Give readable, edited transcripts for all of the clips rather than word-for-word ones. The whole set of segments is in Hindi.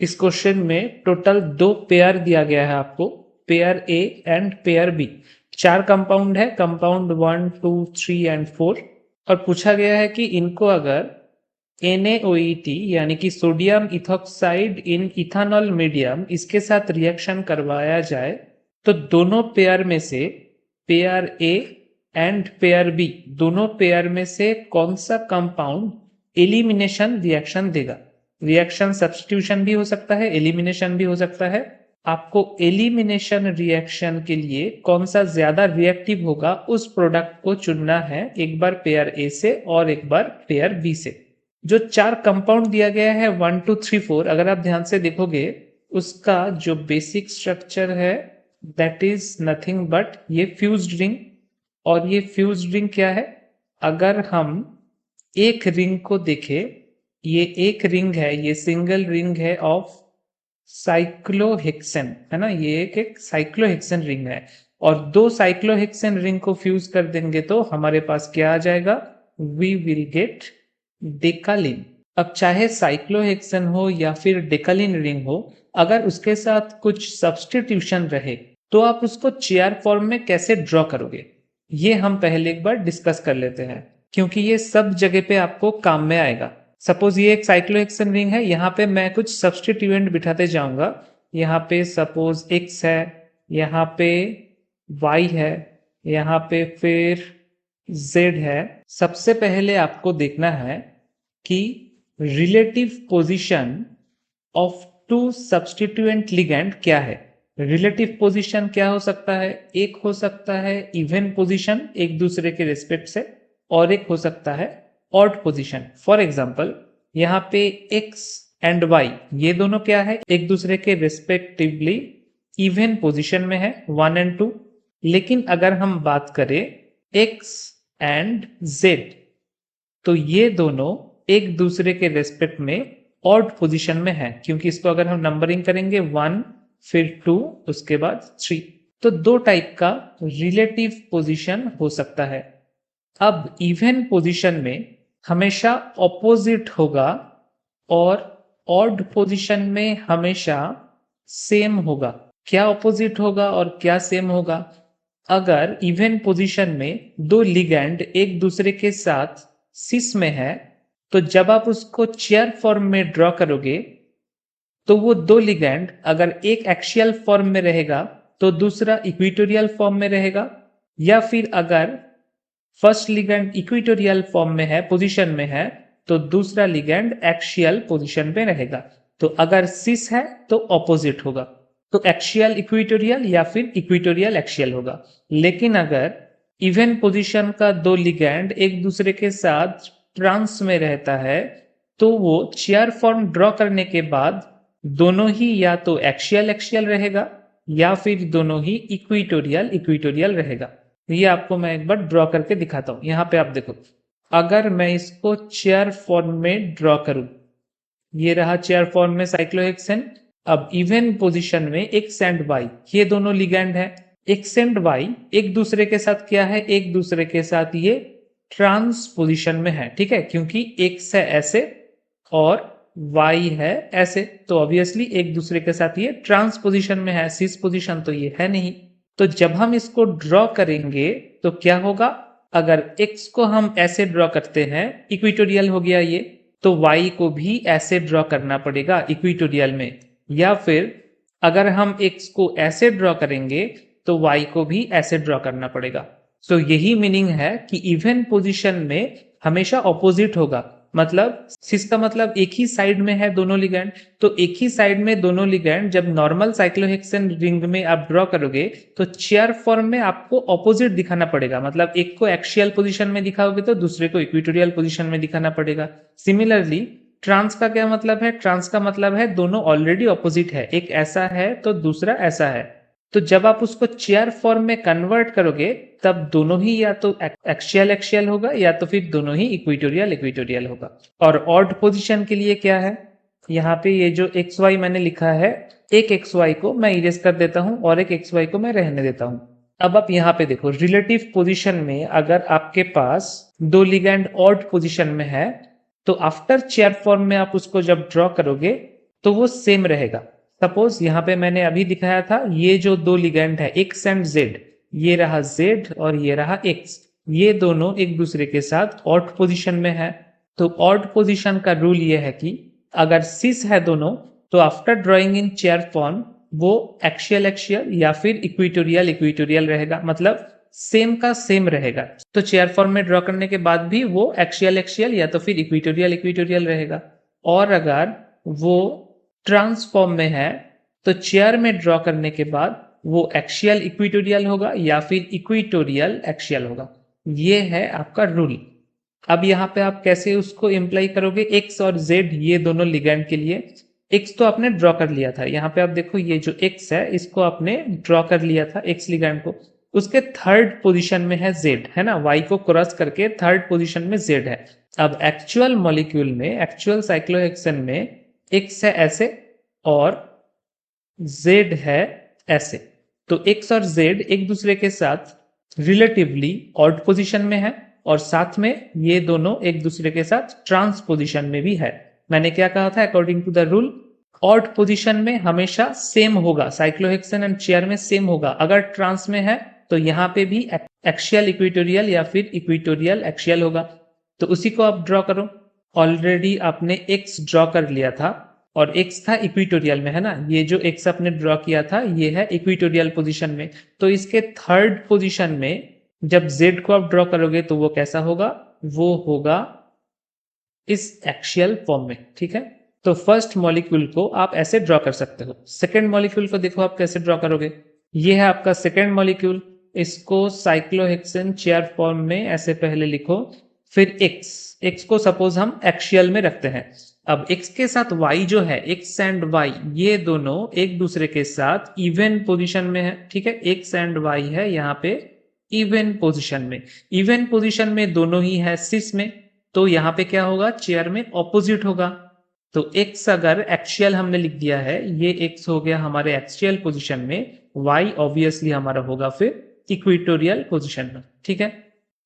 इस क्वेश्चन में टोटल 2 पेयर दिया गया है आपको, pair A and pair B. 4 compound है, कंपाउंड 1, 2, 3 एंड 4, और पूछा गया है कि इनको अगर NaOET यानी कि सोडियम इथॉक्साइड इन इथानॉल मीडियम इसके साथ रिएक्शन करवाया जाए तो दोनों पेयर में से, pair A and pair B, दोनों पेयर में से कौन सा कंपाउंड एलिमिनेशन रिएक्शन देगा। रिएक्शन सब्स्टिट्यूशन भी हो सकता है, एलिमिनेशन भी हो सकता है। आपको एलिमिनेशन रिएक्शन के लिए कौन सा ज्यादा रिएक्टिव होगा उस प्रोडक्ट को चुनना है, एक बार पेयर ए से और एक बार पेयर बी से। जो 4 कंपाउंड दिया गया है 1, 2, 3, 4, अगर आप ध्यान से देखोगे उसका जो बेसिक स्ट्रक्चर है दैट इज नथिंग बट ये फ्यूज्ड रिंग। और ये फ्यूज्ड रिंग क्या है, अगर हम एक रिंग को देखें, ये एक रिंग है, ये सिंगल रिंग है ऑफ साइक्लोहेक्सेन, है ना, ये एक साइक्लोहेक्सेन रिंग है। और 2 साइक्लोहेक्सेन रिंग को फ्यूज कर देंगे तो हमारे पास क्या आ जाएगा, वी विल गेट डेकालिन। अब चाहे साइक्लोहेक्सेन हो या फिर डेकालिन रिंग हो, अगर उसके साथ कुछ सब्स्टिट्यूशन रहे तो आप उसको चेयर फॉर्म में कैसे ड्रॉ करोगे, ये हम पहले एक बार डिस्कस कर लेते हैं, क्योंकि ये सब जगह पे आपको काम में आएगा। सपोज ये एक साइक्लोहेक्सेन रिंग है, यहाँ पे मैं कुछ सब्स्टिट्यूएंट बिठाते जाऊंगा। यहाँ पे सपोज X है, यहाँ पे Y है, यहाँ पे फिर Z है। सबसे पहले आपको देखना है कि relative position of 2 substituent ligand क्या है। रिलेटिव पोजीशन क्या हो सकता है, एक हो सकता है इवन पोजीशन एक दूसरे के रिस्पेक्ट से, और एक हो सकता है ऑड पोजीशन। फॉर एग्जांपल यहाँ पे x एंड y ये दोनों क्या है, एक दूसरे के रिस्पेक्टिवली इवन पोजीशन में है 1 एंड 2। लेकिन अगर हम बात करें x एंड z तो ये दोनों एक दूसरे के रेस्पेक्ट में ऑड पोजीशन में है, क्योंकि इसको अगर हम नंबरिंग करेंगे 1 फिर 2 उसके बाद 3, तो 2 टाइप का रिलेटिव पोजीशन हो सकता है। अब इवन पोजीशन में हमेशा ऑपोजिट होगा और ऑड पोजीशन में हमेशा सेम होगा। क्या ऑपोजिट होगा और क्या सेम होगा, अगर इवन पोजीशन में 2 लिगेंड एक दूसरे के साथ सिस में है तो जब आप उसको चेयर फॉर्म में ड्रॉ करोगे तो वो 2 लिगेंड अगर एक एक्सियल फॉर्म में रहेगा तो दूसरा इक्वेटोरियल फॉर्म में रहेगा, या फिर अगर फर्स्ट लिगेंड इक्वेटोरियल फॉर्म में है, पोजीशन में है, तो दूसरा लिगेंड एक्सियल पोजीशन में रहेगा। तो अगर सिस है तो ऑपोजिट होगा, तो एक्सियल इक्वेटोरियल या फिर इक्वेटोरियल एक्सियल होगा। लेकिन अगर इवन पोजीशन का 2 लिगेंड एक दूसरे के साथ ट्रांस में रहता है तो वो चेयर फॉर्म ड्रॉ करने के बाद दोनों ही या तो एक्सियल एक्सियल रहेगा या फिर दोनों ही इक्वेटोरियल इक्वेटोरियल रहेगा। ये आपको मैं एक बार ड्रॉ करके दिखाता हूं। यहाँ पे आप देखो, अगर मैं इसको चेयर फॉर्म में ड्रॉ करूं, ये रहा चेयर फॉर्म में साइक्लोहेक्सेन। अब इवन पोजीशन में एक्स एंड वाई ये दोनों लिगेंड है। एक्स एंड वाई एक दूसरे के साथ क्या है, एक दूसरे के साथ ये ट्रांस पोजीशन में है, ठीक है, क्योंकि एक्स है ऐसे और वाई है ऐसे, तो ऑब्वियसली एक दूसरे के साथ ये ट्रांस पोजीशन में है, सिस पोजीशन तो ये है नहीं। तो जब हम इसको ड्रॉ करेंगे तो क्या होगा, अगर x को हम ऐसे ड्रॉ करते हैं, इक्वेटोरियल हो गया ये, तो y को भी ऐसे ड्रॉ करना पड़ेगा इक्वेटोरियल में, या फिर अगर हम x को ऐसे ड्रॉ करेंगे तो y को भी ऐसे ड्रॉ करना पड़ेगा। तो यही मीनिंग है कि इवन पोजीशन में हमेशा ऑपोजिट होगा, मतलब सिस का मतलब एक ही साइड में है दोनों लिगेंड, तो एक ही साइड में दोनों लिगेंड जब नॉर्मल साइक्लोहेक्सेन रिंग में आप ड्रॉ करोगे तो चेयर फॉर्म में आपको ऑपोजिट दिखाना पड़ेगा, मतलब एक को एक्सियल पोजीशन में दिखाओगे तो दूसरे को इक्वेटोरियल पोजीशन में दिखाना पड़ेगा। सिमिलरली ट्रांस का क्या मतलब है, ट्रांस का मतलब है दोनों ऑलरेडी ऑपोजिट है, एक ऐसा है तो दूसरा ऐसा है। तो जब आप उसको चेयर फॉर्म में कन्वर्ट करोगे तब दोनों ही या तो एक्सियल एक्सियल होगा या तो फिर दोनों ही इक्वेटोरियल इक्वेटोरियल होगा। और ऑड पोजीशन के लिए क्या है, यहाँ पे ये जो एक्स वाई मैंने लिखा है, एक एक्स वाई को मैं इरेज कर देता हूं और एक एक्स वाई को मैं रहने देता हूं। अब आप यहाँ पे देखो, रिलेटिव पोजीशन में अगर आपके पास 2 लिगेंड ऑड पोजीशन में है तो आफ्टर चेयर फॉर्म में आप उसको जब ड्रॉ करोगे तो वो सेम रहेगा। सपोज यहाँ पे मैंने अभी दिखाया था, ये जो दो लिगेंड है एक्स एंड जेड, ये रहा जेड और ये रहा एक्स, ये दोनों एक दूसरे के साथ ऑड पोजीशन में है। तो ऑड पोजीशन का रूल ये है कि अगर सिस है दोनों, तो आफ्टर ड्राइंग इन चेयर फॉर्म वो एक्शियल एक्शियल या फिर इक्विटोरियल इक्विटोरियल रहेगा, मतलब सेम का सेम रहेगा। तो चेयर फॉर्म में ड्रॉ करने के बाद भी वो एक्शियल एक्शियल या तो फिर इक्विटोरियल इक्विटोरियल रहेगा। और अगर वो ट्रांसफॉर्म में है तो चेयर में ड्रॉ करने के बाद वो एक्शियल इक्विटोरियल होगा या फिर इक्विटोरियल एक्शियल होगा। ये है आपका रूल। अब यहाँ पे आप कैसे उसको इम्प्लाई करोगे, एक्स और जेड ये दोनों लिगेंड के लिए। एक्स तो आपने ड्रॉ कर लिया था, यहाँ पे आप देखो ये जो एक्स है इसको आपने ड्रॉ कर लिया था एक्स लिगेंड को। उसके थर्ड पोजीशन में है जेड, है ना, वाई को क्रॉस करके थर्ड पोजीशन में जेड है। अब एक्चुअल मॉलिक्यूल में, एक्चुअल साइक्लोहेक्सेन में एक्स है ऐसे और जेड है ऐसे। तो एक्स और जेड एक दूसरे के साथ रिलेटिवली ऑड पोजीशन में है और साथ में ये दोनों एक दूसरे के साथ ट्रांस पोजीशन में भी है। मैंने क्या कहा था, according to the rule odd position में हमेशा सेम होगा, साइक्लोहेक्सेन एंड चेयर में सेम होगा। अगर ट्रांस में है तो यहाँ पे भी एक्शियल इक्विटोरियल या फिर इक्विटोरियल एक्शियल होगा। तो उसी को आप ड्रॉ करो। ऑलरेडी आपने एक्स ड्रॉ कर लिया था और एक्स था इक्विटोरियल में, है ना, ये जो एक्स आपने ड्रॉ किया था ये है इक्विटोरियल पोजीशन में। तो इसके थर्ड पोजीशन में जब जेड को आप ड्रॉ करोगे तो वो कैसा होगा, वो होगा इस एक्शियल फॉर्म में, ठीक है। तो फर्स्ट मॉलिक्यूल को आप ऐसे ड्रॉ कर सकते हो। सेकेंड मॉलिक्यूल को देखो आप कैसे ड्रॉ करोगे। ये है आपका सेकेंड मॉलिक्यूल, इसको साइक्लोहेक्सेन चेयर फॉर्म में ऐसे पहले लिखो, फिर एक्स, एक्स को सपोज हम एक्शियल में रखते हैं। अब एक्स के साथ वाई जो है, एक्स एंड वाई ये दोनों एक दूसरे के साथ इवन पोजीशन में है, ठीक है। एक्स एंड वाई है यहाँ पे इवन पोजीशन में, इवन पोजीशन में दोनों ही है सिस में। तो यहाँ पे क्या होगा, चेयर में ऑपोजिट होगा। तो x अगर एक्शियल हमने लिख दिया है, ये x हो गया हमारे एक्शियल पोजीशन में, y ऑब्वियसली हमारा होगा फिर इक्विटोरियल पोजीशन में, ठीक है।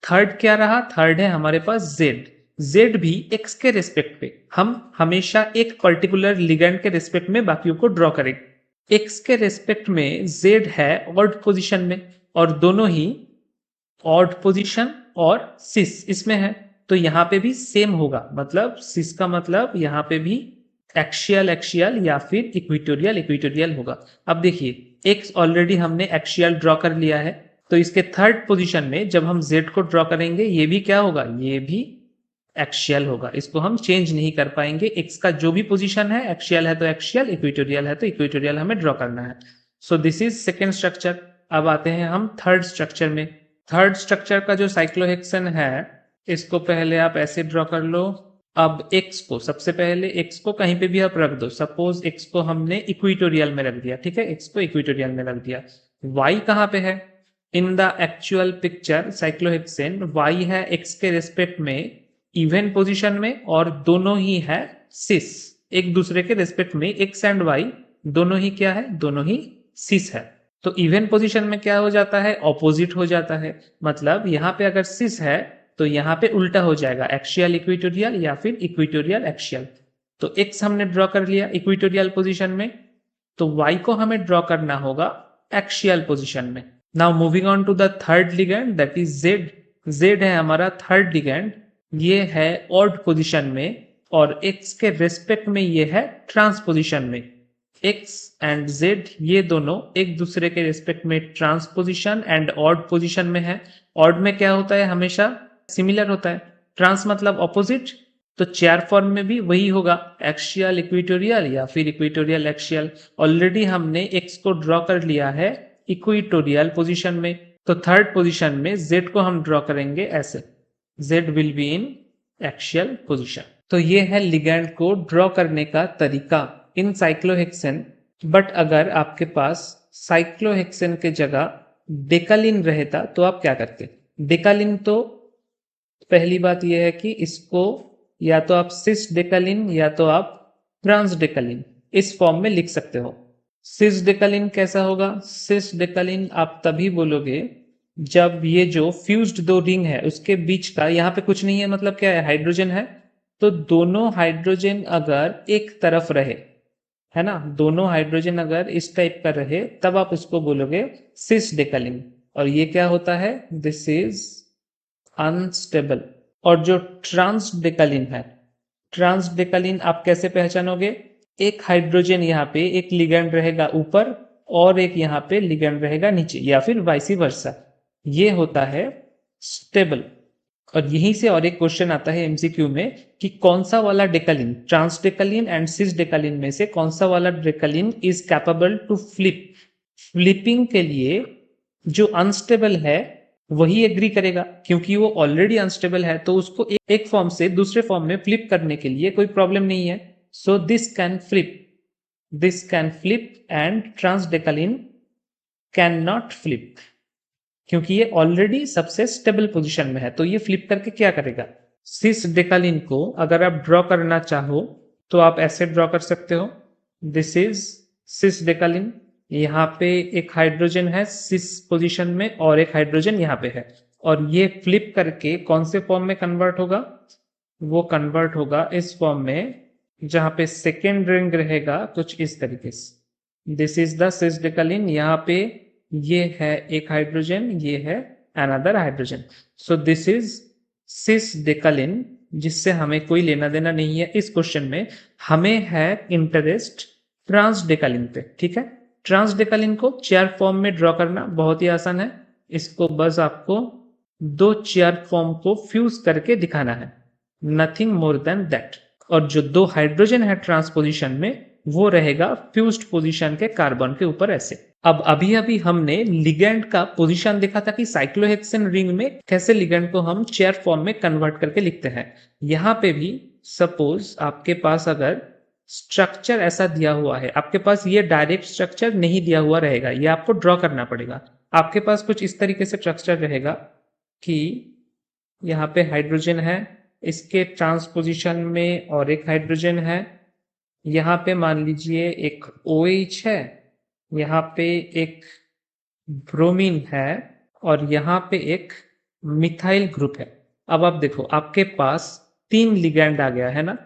थर्ड क्या रहा, थर्ड है हमारे पास z। z भी x के रेस्पेक्ट पे हम हमेशा एक पर्टिकुलर लिगेंड के रेस्पेक्ट में बाकियों को ड्रॉ करेंगे। x के रेस्पेक्ट में z है ऑड पोजीशन में और दोनों ही ऑड पोजीशन और सिस इसमें है। तो यहाँ पे भी सेम होगा, मतलब सिस का मतलब यहाँ पे भी एक्शियल एक्शियल या फिर इक्विटोरियल इक्विटोरियल होगा। अब देखिए एक्स ऑलरेडी हमने एक्शियल ड्रॉ कर लिया है, तो इसके थर्ड पोजीशन में जब हम जेड को ड्रॉ करेंगे ये भी क्या होगा, ये भी एक्शियल होगा। इसको हम चेंज नहीं कर पाएंगे। एक्स का जो भी पोजीशन है, एक्शियल है तो एक्शियल, इक्विटोरियल है तो इक्विटोरियल हमें ड्रॉ करना है। So this is second structure. अब आते हैं हम थर्ड स्ट्रक्चर में। थर्ड स्ट्रक्चर का जो साइक्लोहेक्सेन है इसको पहले आप ऐसे ड्रॉ कर लो। अब x को, सबसे पहले x को कहीं पे भी आप रख दो। सपोज x को हमने इक्विटोरियल में रख दिया, ठीक है, x को इक्विटोरियल में रख दिया। y कहाँ पे है, in the actual picture cyclohexane y है x के रेस्पेक्ट में इवन पोजीशन में और दोनों ही है सिस, एक दूसरे के रेस्पेक्ट में x एंड y दोनों ही क्या है, दोनों ही सिस है। तो इवन पोजीशन में क्या हो जाता है, ऑपोजिट हो जाता है। मतलब यहाँ पे अगर सिस है तो यहाँ पे उल्टा हो जाएगा, एक्शियल इक्विटोरियल या फिर इक्विटोरियल एक्शियल। तो x हमने ड्रॉ कर लिया इक्विटोरियल पोजीशन में, तो y को हमें ड्रॉ करना होगा एक्शियल पोजीशन में। Now moving on to the third ligand that is z। z है हमारा थर्ड लिगेंड, ये है ऑड पोजीशन में और x के रेस्पेक्ट में ये है ट्रांस पोजीशन में। x एंड z ये दोनों एक दूसरे के रेस्पेक्ट में ट्रांसपोजिशन एंड ऑड पोजीशन में है। ऑड में क्या होता है, हमेशा सिमिलर होता है, ट्रांस मतलब ऑपोजिट। तो चेयर फॉर्म में भी वही होगा, एक्शियल इक्विटोरियल या फिर इक्विटोरियल एक्शियल। ऑलरेडी हमने x को ड्रॉ कर लिया है इक्विटोरियल पोजीशन में, तो थर्ड पोजीशन में z को हम ड्रॉ करेंगे ऐसे, z will be in axial position. तो ये है लिगेंड को ड्रॉ करने का तरीका इन साइक्लोहेक्सेन। बट अगर आपके पास साइक्लोहेक्सेन के जगह डेकालिन रहता तो आप क्या करते। डेकालिन तो पहली बात यह है कि इसको या तो आप सिस डेकालिन या तो आप ट्रांस डेकालिन इस फॉर्म में लिख सकते हो। सिस डेकालिन कैसा होगा, सिस डेकालिन आप तभी बोलोगे जब ये जो फ्यूज्ड दो रिंग है उसके बीच का यहाँ पे कुछ नहीं है, मतलब क्या है, हाइड्रोजन है, तो दोनों हाइड्रोजन अगर एक तरफ रहे है ना, दोनों हाइड्रोजन अगर इस टाइप का रहे तब आप उसको बोलोगे सिस डेकालिन। और ये क्या होता है, दिस इज अनस्टेबल। और जो ट्रांस डेकालिन है, ट्रांस डेकालिन आप कैसे पहचानोगे, एक हाइड्रोजन यहाँ पे एक लिगेंड रहेगा ऊपर और एक यहाँ पे लिगेंड रहेगा नीचे, या फिर वाइसी वर्सा, ये होता है स्टेबल। और यहीं से और एक क्वेश्चन आता है एमसीक्यू में कि कौन सा वाला डेकालिन, ट्रांस डेकालिन एंड सिस डेकालिन में से कौन सा वाला decalin is capable to flip. Flipping के लिए जो अनस्टेबल है वही एग्री करेगा, क्योंकि वो ऑलरेडी अनस्टेबल है, तो उसको एक फॉर्म से दूसरे फॉर्म में फ्लिप करने के लिए कोई प्रॉब्लम नहीं है। So this can flip and trans decalin can not flip, क्योंकि ये ऑलरेडी सबसे स्टेबल पोजीशन में है, तो ये फ्लिप करके क्या करेगा। सिस डेकालिन को अगर आप ड्रॉ करना चाहो तो आप ऐसे ड्रॉ कर सकते हो, दिस इज सिस डेकालिन, यहाँ पे एक हाइड्रोजन है सिस पोजीशन में और एक हाइड्रोजन यहाँ पे है, और ये फ्लिप करके कौन से फॉर्म में कन्वर्ट होगा, वो कन्वर्ट होगा इस फॉर्म में जहां पे सेकेंड रिंग रहेगा कुछ इस तरीके से। This is the cis decalin, यहाँ पे ये है एक हाइड्रोजन, ये है another hydrogen. So this is cis decalin, जिससे हमें कोई लेना देना नहीं है इस क्वेश्चन में, हमें है इंटरेस्ट ट्रांस डेकालिन पे। ठीक है, ट्रांस डेकालिन को चेयर फॉर्म में ड्रॉ करना बहुत ही आसान है, इसको बस आपको दो चेयर फॉर्म को फ्यूज करके दिखाना है, नथिंग मोर देन दैट। और जो दो हाइड्रोजन है ट्रांस पोजीशन में वो रहेगा फ्यूज्ड पोजीशन के कार्बन के ऊपर ऐसे। अब अभी अभी हमने लिगेंड का पोजीशन देखा था कि साइक्लोहेक्सेन रिंग में कैसे लिगेंड को हम चेयर फॉर्म में कन्वर्ट करके लिखते हैं। यहां पे भी सपोज आपके पास अगर स्ट्रक्चर ऐसा दिया हुआ है, आपके पास ये डायरेक्ट स्ट्रक्चर नहीं दिया हुआ रहेगा, ये आपको ड्रॉ करना पड़ेगा। आपके पास कुछ इस तरीके से स्ट्रक्चर रहेगा कि यहाँ पे हाइड्रोजन है, इसके ट्रांसपोजिशन में और एक हाइड्रोजन है, यहाँ पे मान लीजिए एक OH है, यहाँ पे एक ब्रोमीन है और यहाँ पे एक मिथाइल ग्रुप है। अब आप देखो आपके पास तीन लिगैंड आ गया है ना,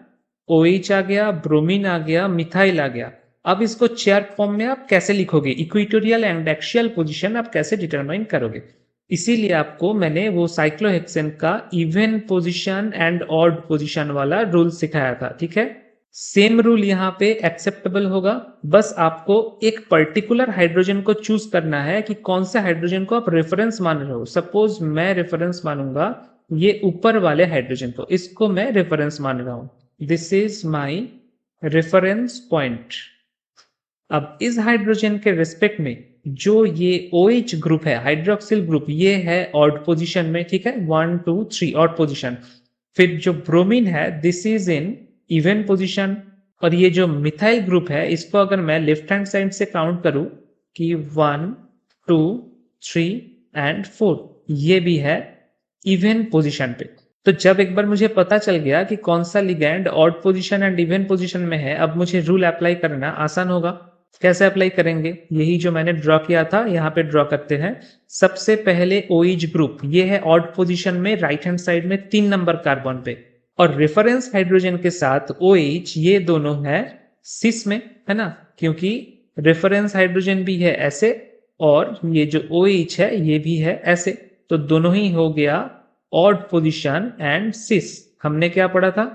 OH आ गया, ब्रोमीन आ गया, मिथाइल आ गया। अब इसको चेयर फॉर्म में आप कैसे लिखोगे, इक्वेटोरियल एंड एक्सियल पोजीशन आप कैसे डिटरमाइन करोगे। इसीलिए आपको मैंने वो साइक्लोहेक्सेन का even position and odd position वाला रूल सिखाया था। ठीक है, सेम रूल यहाँ पे एक्सेप्टेबल होगा, बस आपको एक पर्टिकुलर हाइड्रोजन को चूज करना है कि कौन से हाइड्रोजन को आप रेफरेंस मान रहे हो। सपोज मैं रेफरेंस मानूंगा ये ऊपर वाले हाइड्रोजन को, इसको मैं रेफरेंस मान रहा हूं, this is my reference point. अब इस हाइड्रोजन के रिस्पेक्ट में जो ये OH ग्रुप है, हाइड्रोक्सिल ग्रुप, ये है ऑड पोजीशन में। ठीक है, 1 2 3 ऑड पोजीशन। फिर जो ब्रोमीन है this is in even position, और ये जो मिथाइल ग्रुप है इसको अगर मैं लेफ्ट हैंड साइड से काउंट करूं कि 1 2 3 एंड 4, ये भी है इवन पोजीशन पे। तो जब एक बार मुझे पता चल गया कि कौन सा ligand odd position and even position में है, अब मुझे रूल अप्लाई करना आसान होगा। कैसे अप्लाई करेंगे, यही जो मैंने ड्रॉ किया था यहाँ पे ड्रॉ करते हैं। सबसे पहले OH ग्रुप, ये है ऑड पोजीशन में राइट हैंड साइड में 3 नंबर कार्बन पे, और रेफरेंस हाइड्रोजन के साथ OH ये दोनों है सिस में, है ना, क्योंकि रेफरेंस हाइड्रोजन भी है ऐसे और ये जो OH है ये भी है ऐसे, तो दोनों ही हो गया ऑड पोजीशन एंड सिस। हमने क्या पढ़ा था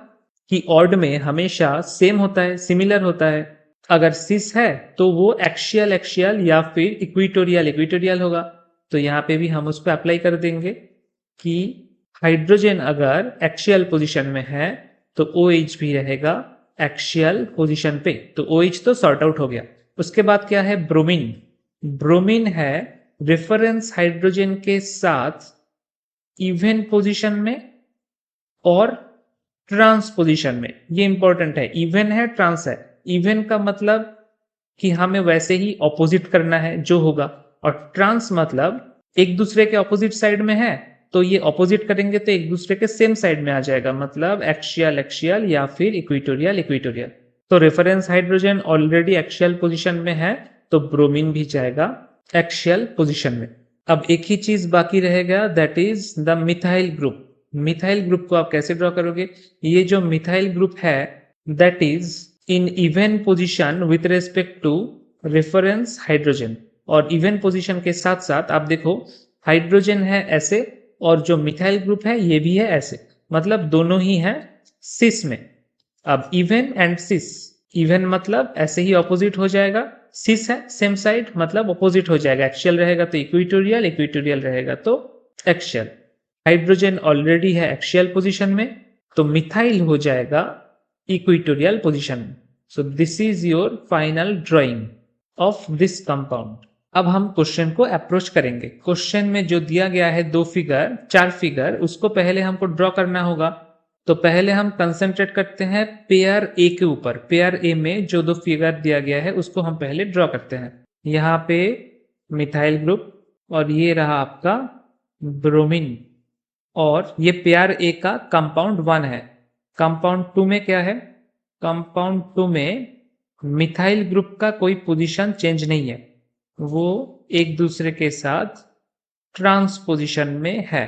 कि ऑड में हमेशा सेम होता है, सिमिलर होता है, अगर सिस है तो वो एक्सियल एक्सियल या फिर इक्वेटोरियल इक्वेटोरियल होगा। तो यहाँ पे भी हम उस पर अप्लाई कर देंगे कि हाइड्रोजन अगर एक्सियल पोजीशन में है तो OH भी रहेगा एक्सियल पोजीशन पे, तो OH तो सॉर्ट आउट हो गया। उसके बाद क्या है, ब्रोमीन। ब्रोमीन है रेफरेंस हाइड्रोजन के साथ इवन पोजीशन में और ट्रांस पोजीशन में। ये इंपॉर्टेंट है, इवन है ट्रांस है। इवन का मतलब कि हमें वैसे ही ऑपोजिट करना है जो होगा, और ट्रांस मतलब एक दूसरे के ऑपोजिट साइड में है तो ये ऑपोजिट करेंगे तो एक दूसरे के सेम साइड में आ जाएगा, मतलब एक्सियल एक्सियल या फिर इक्वेटोरियल इक्वेटोरियल। तो reference hydrogen already axial position में है तो ब्रोमीन भी जाएगा एक्सियल पोजीशन में। अब एक ही चीज बाकी रहेगा, that is the methyl group. Methyl group को आप कैसे ड्रॉ करोगे, ये जो मिथाइल ग्रुप है that is in even position with respect to reference hydrogen. और इवन पोजीशन के साथ साथ आप देखो हाइड्रोजन है ऐसे और जो मिथाइल ग्रुप है ये भी है ऐसे, मतलब दोनों ही है सिस में। अब इवन एंड सिस, इवन मतलब ऐसे ही ऑपोजिट हो जाएगा, सिस है सेम साइड मतलब ऑपोजिट हो जाएगा, एक्सियल रहेगा तो इक्वेटोरियल, इक्वेटोरियल रहेगा तो एक्सियल। हाइड्रोजन ऑलरेडी है एक्सियल पोजीशन में तो मिथाइल हो जाएगा इक्वेटोरियल पोजीशन में। सो this is your final drying of this compound. अब हम क्वेश्चन को अप्रोच करेंगे। क्वेश्चन में जो दिया गया है चार फिगर, उसको पहले हमको ड्रॉ करना होगा। तो पहले हम कंसंट्रेट करते हैं पेयर ए के ऊपर। पेयर ए में जो दो फिगर दिया गया है उसको हम पहले ड्रॉ करते हैं। यहाँ पे मिथाइल ग्रुप और ये रहा आपका ब्रोमीन, और ये पेयर ए का कंपाउंड 1 है। कंपाउंड 2 में क्या है? कंपाउंड 2 में मिथाइल ग्रुप का कोई पोजीशन चेंज नहीं है, वो एक दूसरे के साथ ट्रांसपोजिशन में है।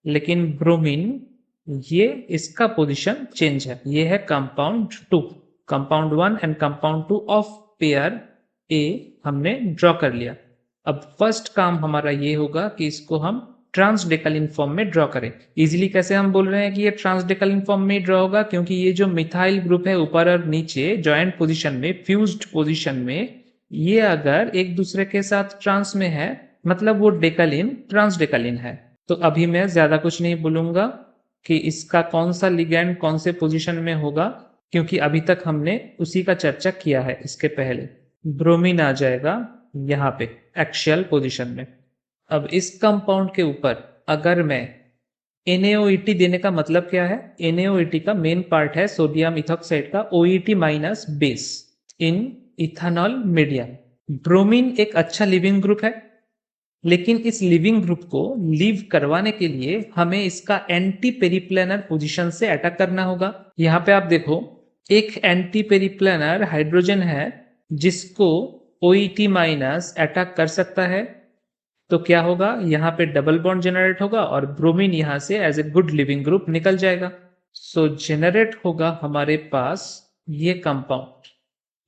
लेकिन ब्रोमीन ये इसका पोजीशन चेंज है, ये है compound 2। Compound 1 and compound 2 of pair A हमने ड्रॉ कर लिया। अब फर्स्ट काम हमारा ये होगा कि इसको हम ट्रांसडेकालिन फॉर्म में ड्रॉ करें। इजीली कैसे हम बोल रहे हैं कि ये ट्रांसडेकालिन फॉर्म में ड्रॉ होगा? क्योंकि ये जो मिथाइल ग्रुप है ऊपर और नीचे जॉइंट पोजीशन में, फ्यूज्ड पोजीशन में, ये अगर एक दूसरे के साथ ट्रांस में है मतलब वो डेकालिन ट्रांसडेकालिन है। तो अभी मैं ज्यादा कुछ नहीं बोलूंगा कि इसका कौन सा लिगैंड कौन से पोजीशन में होगा, क्योंकि अभी तक हमने उसी का चर्चा किया है इसके पहले। ब्रोमीन आ जाएगा यहाँ पे एक्सियल पोजीशन में। अब इस कंपाउंड के ऊपर अगर मैं NaOET देने का मतलब क्या है? NaOET का मेन पार्ट है सोडियम इथॉक्साइड का OET minus base in ethanol medium. Bromine एक अच्छा लिविंग ग्रुप है, लेकिन इस लिविंग ग्रुप को लीव करवाने के लिए हमें इसका एंटी पेरिप्लेनर पोजीशन से अटैक करना होगा। यहाँ पे आप देखो एक एंटी पेरिप्लेनर हाइड्रोजन है जिसको OET माइनस अटैक कर सकता है। तो क्या होगा? यहाँ पे डबल बॉन्ड जनरेट होगा और ब्रोमीन यहाँ से as a good leaving group निकल जाएगा। सो जनरेट होगा हमारे पास ये कंपाउंड।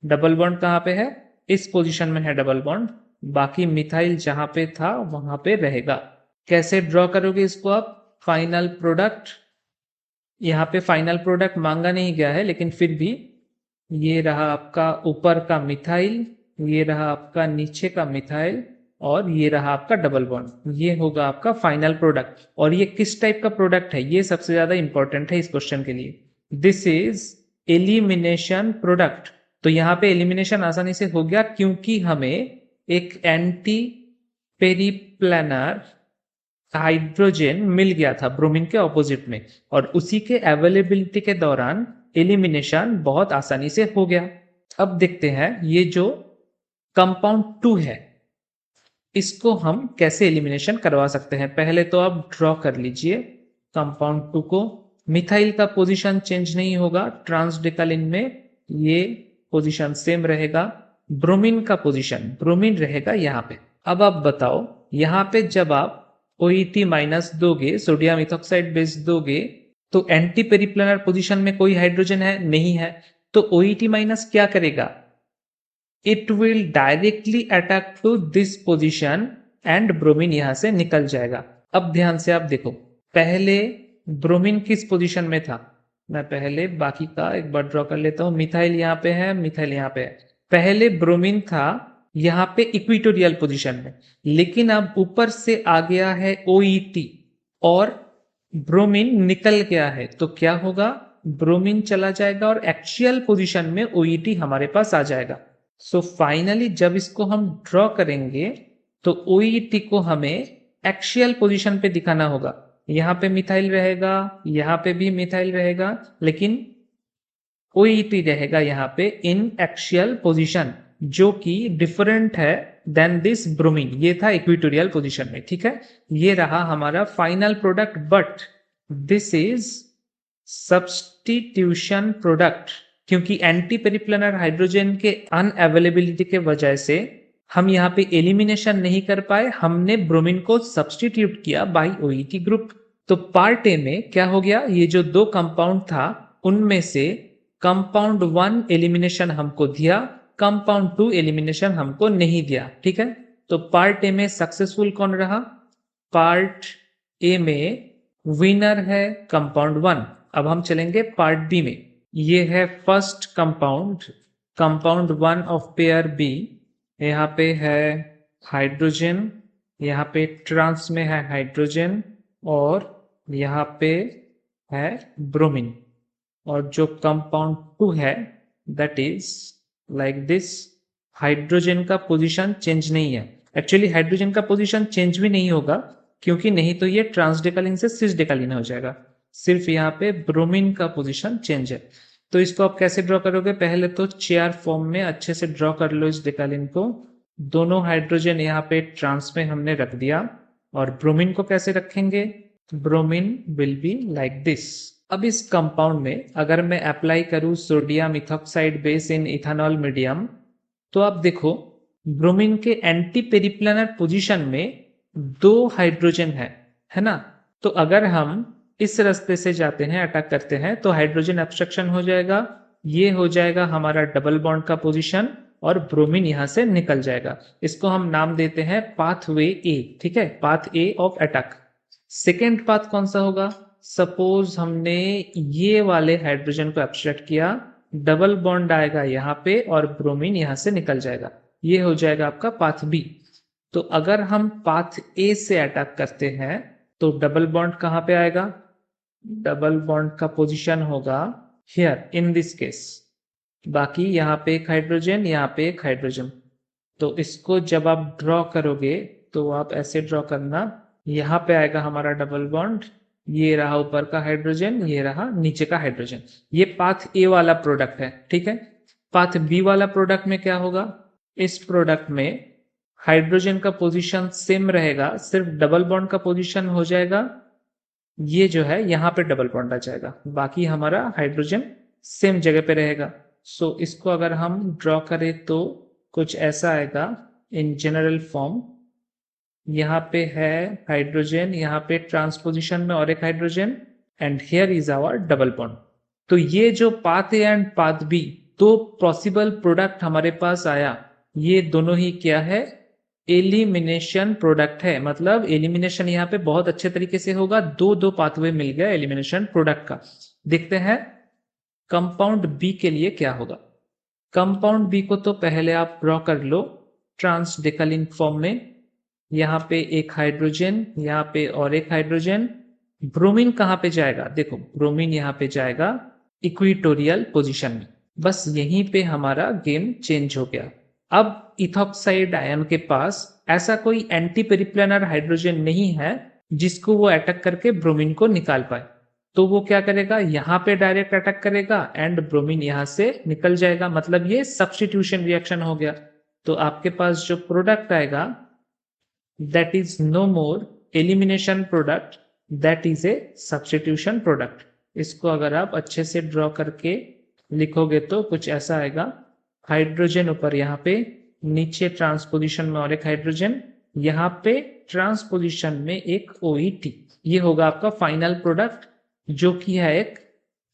डबल बॉन्ड कहाँ पे है? इस पोजीशन में है डबल बॉन्ड, बाकी मिथाइल जहां पे था वहां पे रहेगा। कैसे ड्रॉ करोगे इसको आप? फाइनल प्रोडक्ट, यहाँ पे फाइनल प्रोडक्ट मांगा नहीं गया है लेकिन फिर भी ये रहा आपका ऊपर का मिथाइल, ये रहा आपका नीचे का मिथाइल और ये रहा आपका डबल बॉन्ड, ये होगा आपका फाइनल प्रोडक्ट। और ये किस टाइप का प्रोडक्ट है ये सबसे ज्यादा इंपॉर्टेंट है इस क्वेश्चन के लिए। This is elimination product. तो यहाँ पे एलिमिनेशन आसानी से हो गया क्योंकि हमें एक एंटी पेरिप्लेनर हाइड्रोजन मिल गया था ब्रोमीन के ऑपोजिट में, और उसी के अवेलेबिलिटी के दौरान एलिमिनेशन बहुत आसानी से हो गया। अब देखते हैं ये जो कंपाउंड 2 है इसको हम कैसे एलिमिनेशन करवा सकते हैं। पहले तो आप ड्रॉ कर लीजिए कंपाउंड 2 को। मिथाइल का पोजीशन चेंज नहीं होगा, ट्रांसडेकालिन में ये पोजीशन सेम रहेगा। ब्रोमीन का पोजीशन, ब्रोमीन रहेगा यहाँ पे। अब आप बताओ यहाँ पे जब आप OET माइनस दोगे, सोडियम इथॉक्साइड बेस दोगे, तो एंटी पेरिप्लेनर पोजीशन में कोई हाइड्रोजन है? नहीं है। तो OET माइनस क्या करेगा? It will directly attack to this position and bromine यहां से निकल जाएगा। अब ध्यान से आप देखो, पहले ब्रोमीन किस पोजीशन में था? मैं पहले बाकी का एक बार ड्रॉ कर लेता हूं। मिथाइल यहाँ पे है, मिथाइल यहाँ पे है। पहले ब्रोमीन था यहाँ पे इक्वेटोरियल पोजीशन में, लेकिन अब ऊपर से आ गया है OET और ब्रोमीन निकल गया है। तो क्या होगा? ब्रोमीन चला जाएगा और एक्सियल पोजीशन में OET हमारे पास आ जाएगा। सो फाइनली जब इसको हम ड्रॉ करेंगे तो OET को हमें एक्सियल पोजीशन पे दिखाना होगा। यहाँ पे मिथाइल रहेगा, यहाँ पे भी मिथाइल रहेगा, लेकिन OET रहेगा यहाँ पे इन एक्सियल पोजीशन, जो कि डिफरेंट है देन दिस ब्रोमीन। ये था इक्वेटोरियल पोजीशन में, ठीक है। ये रहा हमारा final product, but this is substitution product, क्योंकि एंटी पेरिप्लेनर हाइड्रोजन के अनअवेलेबिलिटी के वजह से हम यहाँ पे एलिमिनेशन नहीं कर पाए, हमने ब्रोमीन को सब्स्टिट्यूट किया बाय OET ग्रुप। तो पार्ट ए में क्या हो गया? ये जो दो कंपाउंड था उनमें से कंपाउंड 1 एलिमिनेशन हमको दिया, कंपाउंड 2 एलिमिनेशन हमको नहीं दिया, ठीक है। तो पार्ट ए में सक्सेसफुल कौन रहा? पार्ट ए में विनर है कंपाउंड 1। अब हम चलेंगे पार्ट बी में। ये है first compound, compound 1 of pair B. यहाँ पे है हाइड्रोजन, यहाँ पे ट्रांस में है हाइड्रोजन और यहाँ पे है ब्रोमीन। और जो कंपाउंड 2 है that is like this. Hydrogen का पोजीशन चेंज नहीं है। एक्चुअली हाइड्रोजन का पोजीशन चेंज भी नहीं होगा, क्योंकि नहीं तो ये ट्रांसडेकालिन से सिसडेकालिन हो जाएगा। सिर्फ यहाँ पे ब्रोमीन का पोजीशन चेंज है। तो इसको आप कैसे ड्रॉ करोगे? पहले तो चेयर फॉर्म में अच्छे से ड्रॉ कर लो इस डेकालिन को। दोनों हाइड्रोजन यहाँ पे ट्रांस में हमने रख दिया। और ब्रोमीन को कैसे रखेंगे? Bromine will be like this. अब इस कंपाउंड में अगर मैं अप्लाई करूं sodium ethoxide base in ethanol medium, तो आप देखो ब्रोमीन के एंटी पेरिप्लानर पोजीशन में 2 हाइड्रोजन है ना। तो अगर हम इस रास्ते से जाते हैं, अटैक करते हैं, तो हाइड्रोजन एब्स्ट्रक्शन हो जाएगा। ये हो जाएगा हमारा डबल बॉन्ड का पोजीशन और ब्रोमीन यहां से निकल जाएगा। इसको हम नाम देते हैं पाथवे ए, ठीक है, path A of attack. Second path कौन सा होगा? सपोज हमने ये वाले हाइड्रोजन को एब्स्ट्रैक्ट किया, डबल बॉन्ड आएगा यहाँ पे और ब्रोमीन यहां से निकल जाएगा। ये हो जाएगा आपका पाथ बी। तो अगर हम पाथ ए से अटैक करते हैं तो डबल बॉन्ड कहां पे आएगा? डबल बॉन्ड का पोजीशन होगा हियर इन दिस केस। बाकी यहाँ पे एक हाइड्रोजन, यहाँ पे एक हाइड्रोजन। तो इसको जब आप ड्रॉ करोगे तो आप ऐसे ड्रॉ करना, यहाँ पे आएगा हमारा डबल बॉन्ड, ये रहा ऊपर का हाइड्रोजन, ये रहा नीचे का हाइड्रोजन। ये पाथ ए वाला प्रोडक्ट है, ठीक है। पाथ बी वाला प्रोडक्ट में क्या होगा? इस प्रोडक्ट में हाइड्रोजन का पोजीशन सेम रहेगा, सिर्फ डबल बॉन्ड का पोजीशन हो जाएगा। ये जो है यहाँ पे डबल बॉन्ड आ जाएगा, बाकी हमारा हाइड्रोजन सेम जगह पे रहेगा। सो इसको अगर हम ड्रॉ करें तो कुछ ऐसा आएगा इन जनरल फॉर्म। यहाँ पे है हाइड्रोजन, यहाँ पे ट्रांसपोजिशन में और एक hydrogen, and here is our double bond. तो ये जो path A and path B, तो पॉसिबल प्रोडक्ट हमारे पास आया, ये दोनों ही क्या है? एलिमिनेशन प्रोडक्ट है। मतलब एलिमिनेशन यहाँ पे बहुत अच्छे तरीके से होगा। दो पाथवे मिल गया एलिमिनेशन प्रोडक्ट का। देखते हैं कंपाउंड बी के लिए क्या होगा। कंपाउंड बी को तो पहले आप ड्रॉ कर लो ट्रांसडेकालिन फॉर्म में। यहाँ पे एक हाइड्रोजन, यहाँ पे और एक हाइड्रोजन। ब्रोमीन कहाँ पे जाएगा? देखो ब्रोमीन यहाँ पे जाएगा इक्वेटोरियल पोजीशन में। बस यहीं पे हमारा गेम चेंज हो गया। अब इथॉक्साइड आयन के पास ऐसा कोई एंटी पेरिप्लानर हाइड्रोजन नहीं है जिसको वो अटैक करके ब्रोमीन को निकाल पाए। तो वो क्या करेगा? यहाँ पे डायरेक्ट अटैक करेगा एंड ब्रोमीन यहां से निकल जाएगा। मतलब ये सब्स्टिट्यूशन रिएक्शन हो गया। तो आपके पास जो प्रोडक्ट आएगा that is no more elimination product, that is a substitution product। इसको अगर आप अच्छे से ड्रॉ करके लिखोगे तो कुछ ऐसा आएगा। हाइड्रोजन ऊपर यहाँ पे, नीचे ट्रांसपोजिशन में और एक हाइड्रोजन, यहाँ पे ट्रांसपोजिशन में एक OET। ये होगा आपका फाइनल प्रोडक्ट, जो कि है एक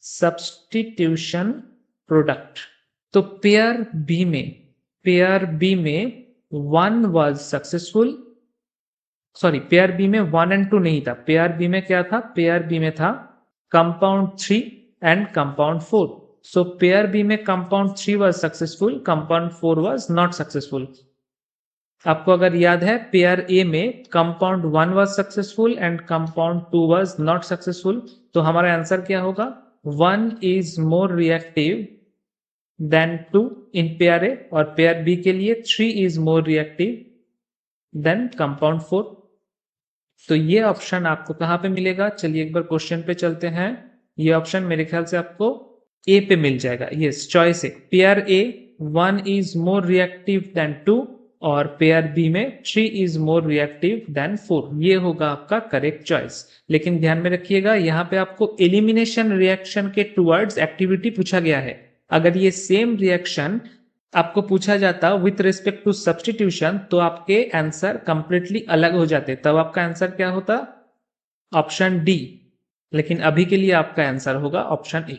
सब्स्टिट्यूशन प्रोडक्ट। तो पेयर बी में 1 was successful. Sorry, pair B में 1 and 2 नहीं था। पेयर बी में क्या था? पेयर बी में था compound 3 and compound 4। So pair B में compound 3 was successful, compound 4 was not successful. आपको अगर याद है, पेयर ए में compound 1 was successful and compound 2 was not successful. तो हमारा आंसर क्या होगा? 1 is more reactive than 2 in pair A, और पेयर बी के लिए 3 is more reactive than compound 4। तो ये ऑप्शन आपको कहां पे मिलेगा? चलिए एक बार क्वेश्चन पे चलते हैं। ये ऑप्शन मेरे ख्याल से आपको ए पे मिल जाएगा। यस, चॉइस है pair A 1 is more reactive than 2 और पेयर बी में 3 इज मोर रिएक्टिव देन 4। ये होगा आपका करेक्ट चॉइस। लेकिन ध्यान में रखिएगा, यहाँ पे आपको एलिमिनेशन रिएक्शन के टुवर्ड्स एक्टिविटी पूछा गया है। अगर ये सेम रिएक्शन आपको पूछा जाता विथ रिस्पेक्ट टू सब्स्टिट्यूशन तो आपके आंसर कंप्लीटली अलग हो जाते। तब आपका आंसर क्या होता? Option D. लेकिन अभी के लिए आपका आंसर होगा ऑप्शन ए।